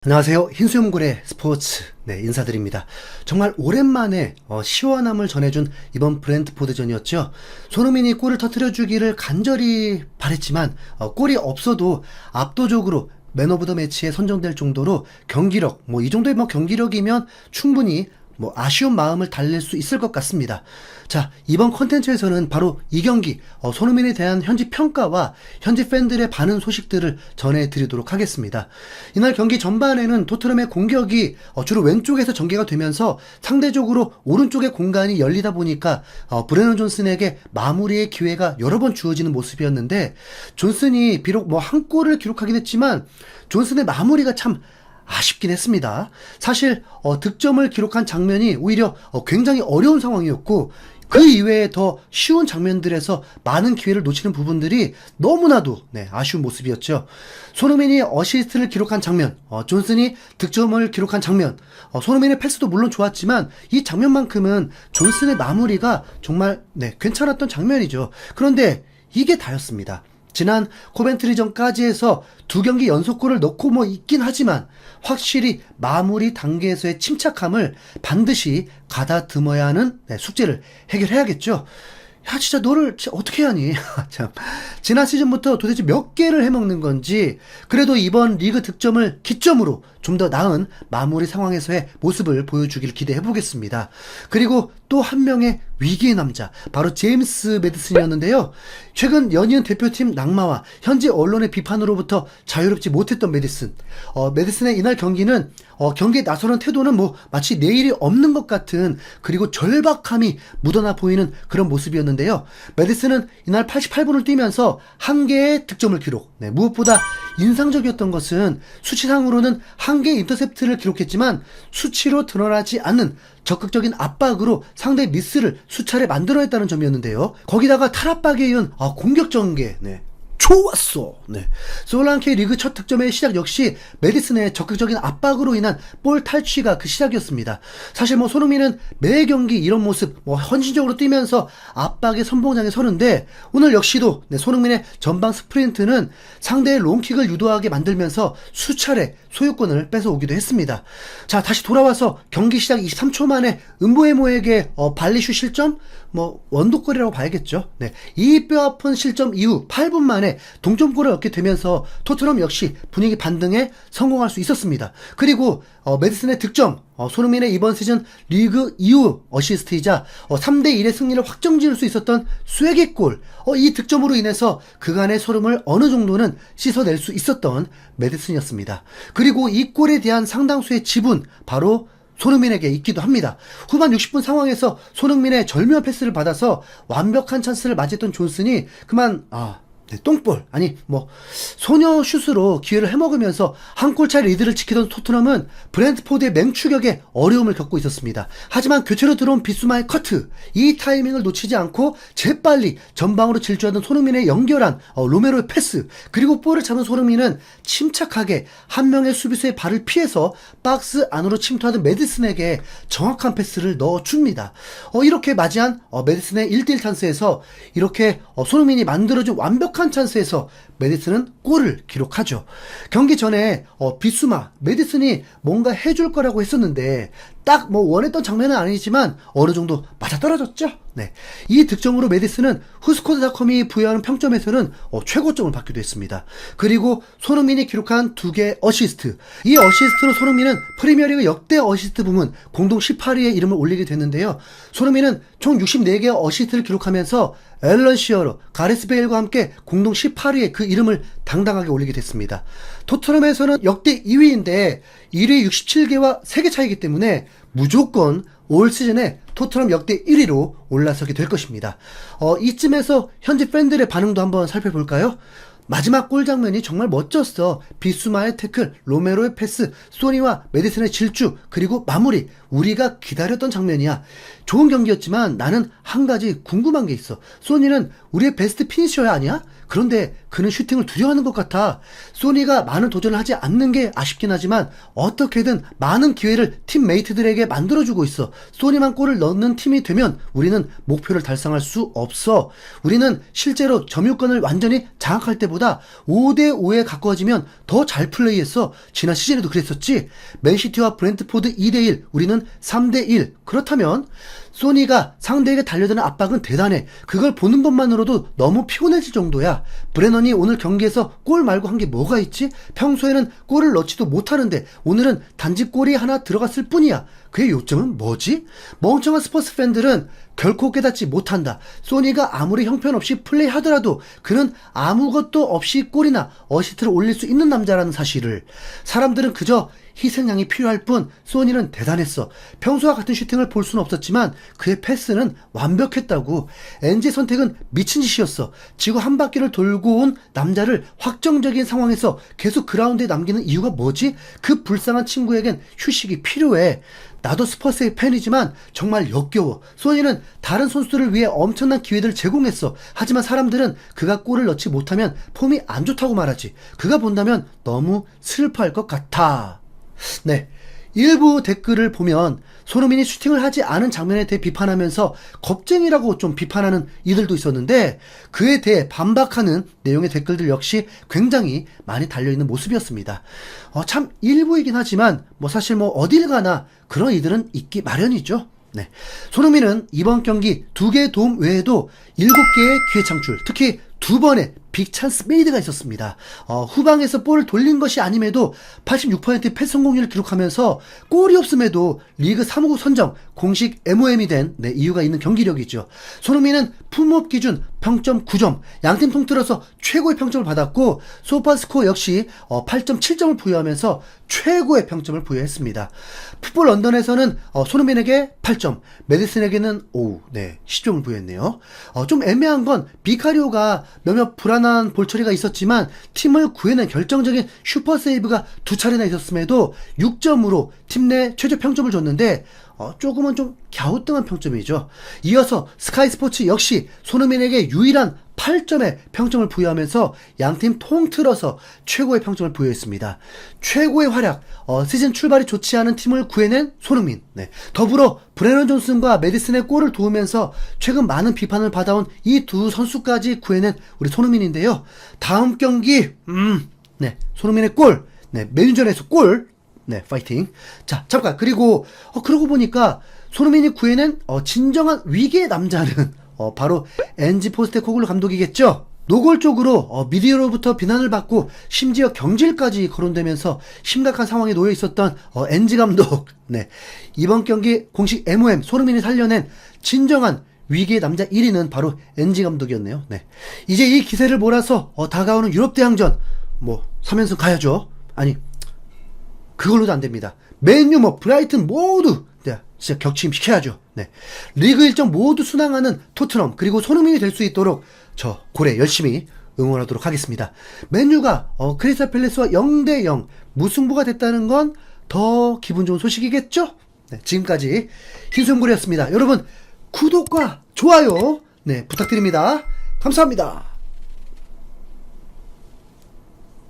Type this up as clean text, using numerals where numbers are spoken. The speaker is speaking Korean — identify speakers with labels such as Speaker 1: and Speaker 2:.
Speaker 1: 안녕하세요. 흰수염고래 스포츠 인사드립니다. 정말 오랜만에 시원함을 전해준 이번 브랜트포드전이었죠. 손흥민이 골을 터뜨려주기를 간절히 바랬지만 골이 없어도 압도적으로 맨 오브 더 매치에 선정될 정도로 경기력, 이 정도의 경기력이면 충분히 아쉬운 마음을 달랠 수 있을 것 같습니다. 자, 이번 컨텐츠에서는 바로 이 경기 손흥민에 대한 현지 평가와 현지 팬들의 반응 소식들을 전해드리도록 하겠습니다. 이날 경기 전반에는 토트넘의 공격이 주로 왼쪽에서 전개가 되면서 상대적으로 오른쪽의 공간이 열리다 보니까 브레넌 존슨에게 마무리의 기회가 여러 번 주어지는 모습이었는데, 존슨이 비록 한 골을 기록하긴 했지만 존슨의 마무리가 참 아쉽긴 했습니다. 사실 득점을 기록한 장면이 오히려 굉장히 어려운 상황이었고, 그 이외에 더 쉬운 장면들에서 많은 기회를 놓치는 부분들이 너무나도 아쉬운 모습이었죠. 손흥민이 어시스트를 기록한 장면, 존슨이 득점을 기록한 장면, 손흥민의 패스도 물론 좋았지만 이 장면만큼은 존슨의 마무리가 정말 괜찮았던 장면이죠. 그런데 이게 다였습니다. 지난 코벤트리전까지 해서 두 경기 연속골을 넣고 있긴 하지만 확실히 마무리 단계에서의 침착함을 반드시 가다듬어야 하는 숙제를 해결해야겠죠. 야, 진짜 너를 어떻게 하니? 참. 지난 시즌부터 도대체 몇 개를 해먹는 건지, 그래도 이번 리그 득점을 기점으로 좀 더 나은 마무리 상황에서의 모습을 보여주길 기대해보겠습니다. 그리고 또 한 명의 위기의 남자, 바로 제임스 매디슨이었는데요. 최근 연이은 대표팀 낙마와 현지 언론의 비판으로부터 자유롭지 못했던 매디슨. 매디슨의 이날 경기는 경기에 나서는 태도는 마치 내일이 없는 것 같은, 그리고 절박함이 묻어나 보이는 그런 모습이었는데요. 매디슨은 이날 88분을 뛰면서 한 개의 득점을 기록. 무엇보다 인상적이었던 것은 수치상으로는 한 개의 인터셉트를 기록했지만 수치로 드러나지 않는 적극적인 압박으로 상대의 미스를 수차례 만들어냈다는 점이었는데요. 거기다가 탈압박에 이은 공격 전개. 좋았어. 솔랑케 리그 첫 득점의 시작 역시 매디슨의 적극적인 압박으로 인한 볼 탈취가 그 시작이었습니다. 사실 손흥민은 매 경기 이런 모습 헌신적으로 뛰면서 압박의 선봉장에 서는데, 오늘 역시도 손흥민의 전방 스프린트는 상대의 롱킥을 유도하게 만들면서 수차례 소유권을 뺏어오기도 했습니다. 자, 다시 돌아와서 경기 시작 23초 만에 음보에모에게 발리슛 실점? 원도골이라고 봐야겠죠. 이 뼈아픈 실점 이후 8분 만에 동점골을 얻게 되면서 토트넘 역시 분위기 반등에 성공할 수 있었습니다. 그리고 매디슨의 득점, 손흥민의 이번 시즌 리그 이후 어시스트이자 3대1의 승리를 확정지을 수 있었던 쐐기골, 이 득점으로 인해서 그간의 소름을 어느 정도는 씻어낼 수 있었던 매디슨이었습니다. 그리고 이 골에 대한 상당수의 지분, 바로 손흥민에게 있기도 합니다. 후반 60분 상황에서 손흥민의 절묘한 패스를 받아서 완벽한 찬스를 맞이했던 존슨이 그만 똥볼, 아니 소녀 슛으로 기회를 해먹으면서 한 골차 리드를 지키던 토트넘은 브랜트포드의 맹추격에 어려움을 겪고 있었습니다. 하지만 교체로 들어온 비수마의 커트, 이 타이밍을 놓치지 않고 재빨리 전방으로 질주하던 손흥민의 연결한 로메로의 패스, 그리고 볼을 잡은 손흥민은 침착하게 한 명의 수비수의 발을 피해서 박스 안으로 침투하던 매디슨에게 정확한 패스를 넣어줍니다. 이렇게 맞이한 매디슨의 1대1 찬스에서 이렇게 손흥민이 만들어준 완벽한 찬스에서 매디슨은 골을 기록하죠. 경기 전에 비수마, 매디슨이 뭔가 해줄 거라고 했었는데 딱 원했던 장면은 아니지만 어느 정도 맞아떨어졌죠. 이 득점으로 매디슨은 후스코드닷컴이 부여하는 평점에서는 최고점을 받기도 했습니다. 그리고 손흥민이 기록한 2개의 어시스트, 이 어시스트로 손흥민은 프리미어리그 역대 어시스트 부문 공동 18위에 이름을 올리게 됐는데요. 손흥민은 총 64개의 어시스트를 기록하면서 앨런 시어러, 가레스 베일과 함께 공동 18위에 그 이름을 당당하게 올리게 됐습니다. 토트넘에서는 역대 2위인데 1위 67개와 3개 차이기 때문에 무조건 올 시즌에 토트넘 역대 1위로 올라서게 될 것입니다. 이쯤에서 현지 팬들의 반응도 한번 살펴볼까요? 마지막 골 장면이 정말 멋졌어. 비수마의 태클, 로메로의 패스, 소니와 매디슨의 질주, 그리고 마무리. 우리가 기다렸던 장면이야. 좋은 경기였지만 나는 한 가지 궁금한 게 있어. 소니는 우리의 베스트 피니셔야 아니야? 그런데 그는 슈팅을 두려워하는 것 같아. 소니가 많은 도전을 하지 않는 게 아쉽긴 하지만 어떻게든 많은 기회를 팀메이트들에게 만들어주고 있어. 소니만 골을 넣는 팀이 되면 우리는 목표를 달성할 수 없어. 우리는 실제로 점유권을 완전히 장악할 때보다 시즌보다 5대5에 가까워지면 더 잘 플레이했어. 지난 시즌에도 그랬었지. 맨시티와 브렌트포드 2대1, 우리는 3대1. 그렇다면 소니가 상대에게 달려드는 압박은 대단해. 그걸 보는 것만으로도 너무 피곤해질 정도야. 브레넌이 오늘 경기에서 골 말고 한 게 뭐가 있지? 평소에는 골을 넣지도 못하는데 오늘은 단지 골이 하나 들어갔을 뿐이야. 그의 요점은 뭐지? 멍청한 스퍼스 팬들은 결코 깨닫지 못한다. 소니가 아무리 형편없이 플레이하더라도 그는 아무것도 없이 골이나 어시스트를 올릴 수 있는 남자라는 사실을. 사람들은 그저 희생양이 필요할 뿐 소니는 대단했어. 평소와 같은 슈팅을 볼 수는 없었지만 그의 패스는 완벽했다고. NG 선택은 미친 짓이었어. 지구 한 바퀴를 돌고 온 남자를 확정적인 상황에서 계속 그라운드에 남기는 이유가 뭐지? 그 불쌍한 친구에겐 휴식이 필요해. 나도 스퍼스의 팬이지만 정말 역겨워. 소니는 다른 선수들을 위해 엄청난 기회들을 제공했어. 하지만 사람들은 그가 골을 넣지 못하면 폼이 안 좋다고 말하지. 그가 본다면 너무 슬퍼할 것 같아. 네, 일부 댓글을 보면 손흥민이 슈팅을 하지 않은 장면에 대해 비판하면서 겁쟁이라고 좀 비판하는 이들도 있었는데, 그에 대해 반박하는 내용의 댓글들 역시 굉장히 많이 달려있는 모습이었습니다. 참 일부이긴 하지만 사실 어딜 가나 그런 이들은 있기 마련이죠. 네, 손흥민은 이번 경기 2개의 도움 외에도 7개의 기회 창출, 특히 2번의 빅찬스 메이드가 있었습니다. 후방에서 볼을 돌린 것이 아님에도 86%의 패스 성공률을 기록하면서 골이 없음에도 리그 3호 선정, 공식 MOM이 된 이유가 있는 경기력이죠. 손흥민은 품업 기준 평점 9점, 양팀 통틀어서 최고의 평점을 받았고, 소파스코어 역시 8.7점을 부여하면서 최고의 평점을 부여했습니다. 풋볼 런던에서는 손흥민에게 8점, 메디슨에게는 10점을 부여했네요. 좀 애매한 건 비카리오가 몇몇 불안한 볼 처리가 있었지만 팀을 구해낸 결정적인 슈퍼 세이브가 2차례나 있었음에도 6점으로 팀 내 최저 평점을 줬는데 조금은 좀 갸우뚱한 평점이죠. 이어서 스카이 스포츠 역시 손흥민에게 유일한 8점의 평점을 부여하면서 양팀 통틀어서 최고의 평점을 부여했습니다. 최고의 활약, 시즌 출발이 좋지 않은 팀을 구해낸 손흥민. 네. 더불어 브레넌 존슨과 메디슨의 골을 도우면서 최근 많은 비판을 받아온 이 두 선수까지 구해낸 우리 손흥민인데요. 다음 경기, 손흥민의 골, 맨유전에서 골, 파이팅. 자, 잠깐. 그리고 그러고 보니까 손흥민이 구해낸 진정한 위기의 남자는 바로 엔지 포스테코글루 감독이겠죠. 노골적으로 미디어로부터 비난을 받고 심지어 경질까지 거론되면서 심각한 상황에 놓여 있었던 엔지 감독. 네, 이번 경기 공식 MOM 손흥민이 살려낸 진정한 위기의 남자 1위는 바로 엔지 감독이었네요. 네, 이제 이 기세를 몰아서 다가오는 유럽 대항전 3연승 가야죠. 아니, 그걸로도 안 됩니다. 맨유, 브라이튼 모두 진짜 격침 시켜야죠. 네. 리그 일정 모두 순항하는 토트넘, 그리고 손흥민이 될 수 있도록 저 고래 열심히 응원하도록 하겠습니다. 맨유가 크리스탈 팰리스와 0대0 무승부가 됐다는 건 더 기분 좋은 소식이겠죠? 네, 지금까지 흰손고래였습니다. 여러분 구독과 좋아요 부탁드립니다. 감사합니다.